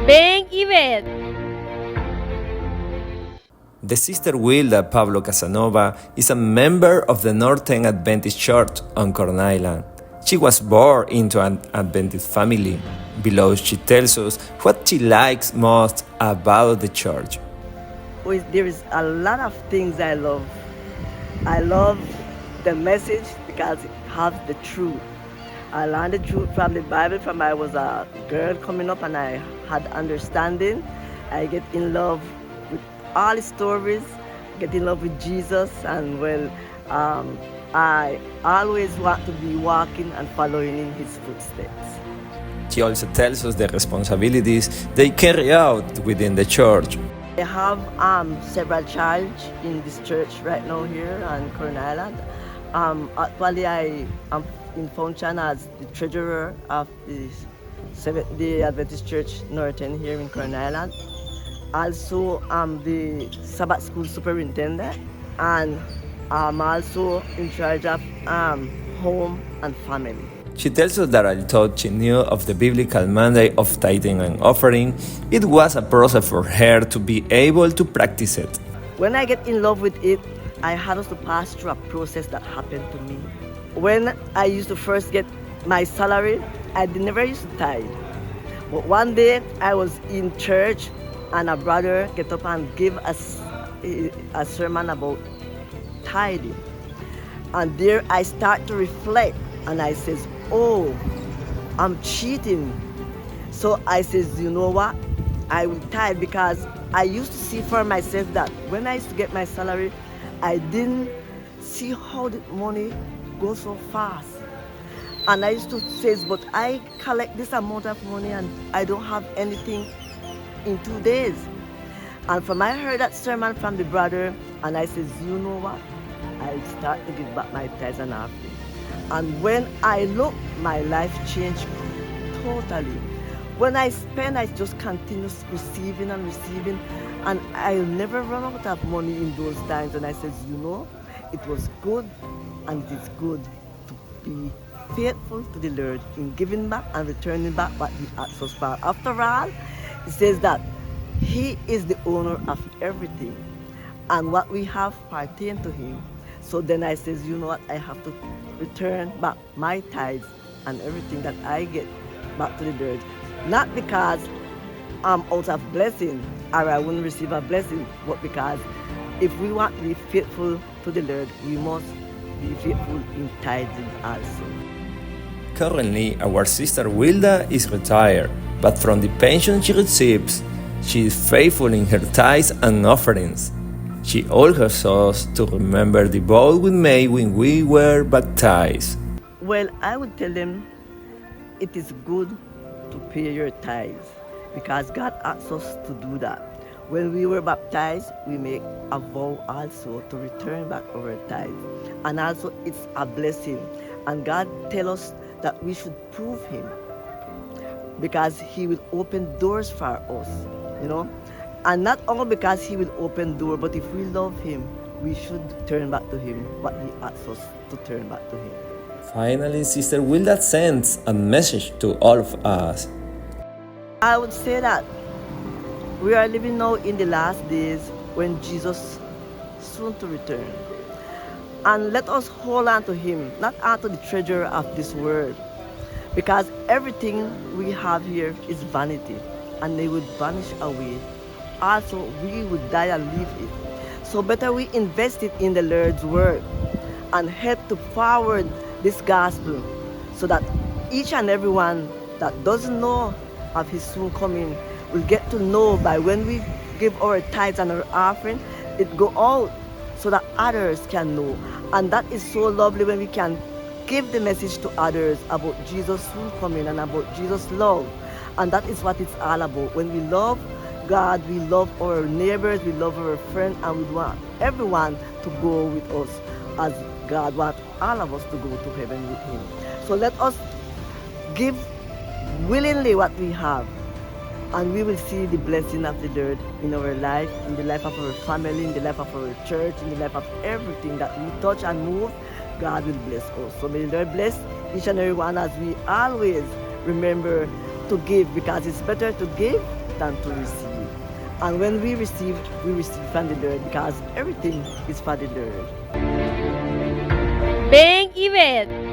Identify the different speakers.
Speaker 1: Ven y Ved.
Speaker 2: The Sister Wilda Pablo Casanova is a member of the Northern Adventist Church on Corn Island. She was born into an Adventist family. Below, she tells us what she likes most about the church.
Speaker 3: There is a lot of things I love. I love the message because it has the truth. I learned the truth from the Bible from I was a girl coming up and I had understanding. I get in love with all the stories, get in love with Jesus, and I always want to be walking and following in his footsteps.
Speaker 2: She also tells us the responsibilities they carry out within the church.
Speaker 3: I have several charges in this church right now here on Corn Island. Actually, I am in function as the treasurer of the Adventist Church Norton here in Corn Island. Also, I'm the Sabbath school superintendent, and I'm also in charge of home and family.
Speaker 2: She tells us that although she knew of the biblical mandate of tithing and offering, it was a process for her to be able to practice it.
Speaker 3: When I get in love with it, I had to pass through a process that happened to me. When I used to first get my salary, I never used to tithe. But one day I was in church and a brother get up and give us a sermon about tithing. And there I start to reflect and I says, oh, I'm cheating. So I says, you know what? I will tithe because I used to see for myself that when I used to get my salary, I didn't see how the money goes so fast. And I used to say, but I collect this amount of money and I don't have anything in 2 days. And from I heard that sermon from the brother, and I says, you know what? I'll start to give back my tithes and offering. And when I look, my life changed totally. When I spend, I just continue receiving and receiving, and I'll never run out of money in those times. And I says, you know, it was good, and it is good to be faithful to the Lord in giving back and returning back what He asks us for. After all, it says that He is the owner of everything, and what we have pertain to Him. So then I says, you know what, I have to return back my tithes and everything that I get back to the Lord. Not because I'm out of blessing or I wouldn't receive a blessing, but because if we want to be faithful to the Lord, we must be faithful in tithing also.
Speaker 2: Currently, our sister Wilda is retired, but from the pension she receives, she is faithful in her tithes and offerings. She urges us to remember the vow we made when we were baptized.
Speaker 3: Well, I would tell them it is good to pay your tithes because God asks us to do that. When we were baptized, we make a vow also to return back our tithes. And also it's a blessing. And God tells us that we should prove Him because He will open doors for us, you know. And not only because He will open doors, but if we love Him, we should turn back to Him what He asks us to turn back to Him.
Speaker 2: Finally, Sister Wilda sends a message to all of us.
Speaker 3: I would say that we are living now in the last days when Jesus soon to return. And let us hold on to Him, not onto the treasure of this world, because everything we have here is vanity, and they would vanish away. Also, we would die and leave it. So better we invest it in the Lord's word and help to forward this gospel so that each and everyone that doesn't know of His soon coming will get to know by when we give our tithes and our offering, it go out so that others can know. And that is so lovely when we can give the message to others about Jesus' soon coming and about Jesus' love. And that is what it's all about. When we love God, we love our neighbors, we love our friends, and we want everyone to go with us as God wants all of us to go to heaven with Him. So let us give willingly what we have, and we will see the blessing of the Lord in our life, in the life of our family, in the life of our church, in the life of everything that we touch and move. God will bless us. So may the Lord bless each and every one as we always remember to give, because it's better to give than to receive. And when we receive from the Lord because everything is for the Lord.
Speaker 1: Ven y Ved.